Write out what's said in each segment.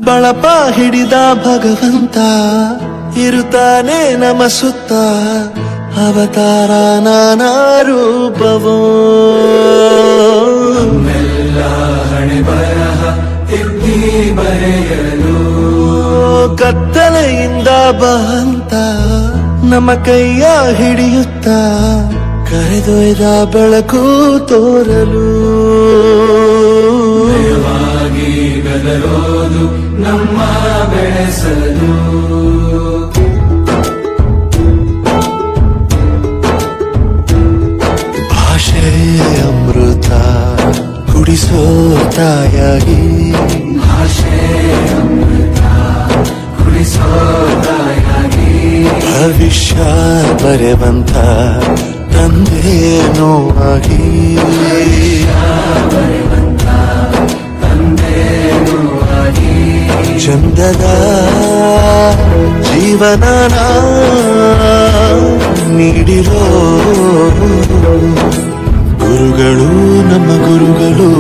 ಬಳಪ ಹಿಡಿದ ಭಗವಂತ ಇರುತ್ತಾನೆ ನಮ ಸುತ್ತ ಅವತಾರ ನಾನಾ ರೂಪವೋ ನಮ್ಮೆಲ್ಲ ಹಣೆ ಬರಹ ತಿದ್ದಿ ಬರೆಯಲು ಕತ್ತಲೆಯಿಂದ ಬಂತ ನಮ್ಮ ಕೈಯ ಹಿಡಿಯುತ್ತ ಕರೆದೊಯ್ದ ಬೆಳಕು ತೋರಲು ಭಯವಾಗಿ ಗದರೋದು ನಮ್ಮ ಬೆಳೆಸಲು ಭಾಷೆ ಅಮೃತ ಕುಡಿಸೋ ತಾಯಾಗಿ ಭಾಷೆ ಅಮೃತ ಕುಡಿಸೋ ತಾಯಾಗಿ ಭವಿಷ್ಯ ಬರೆವಂತ ತಂದೇನೋ ಆಗಿ ತಂದೇನೂ ಆಗಿ ಚಂದದ ಜೀವನನ ನೀಡಿರೋ ಗುರುಗಳು ನಮ್ಮ ಗುರುಗಳು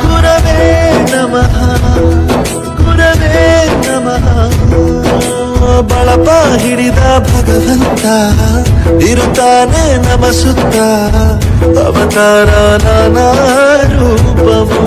ಗುರವೇ ನಮಃ ಗುರವೇ ನಮಃ ಬಳಪ ಹಿಡಿದ ಭಗವಂತ ಇರುತ್ತಾನೆ ನಮ ಸುತ್ತ ಅವತಾರ ನಾನಾ ರೂಪವೋ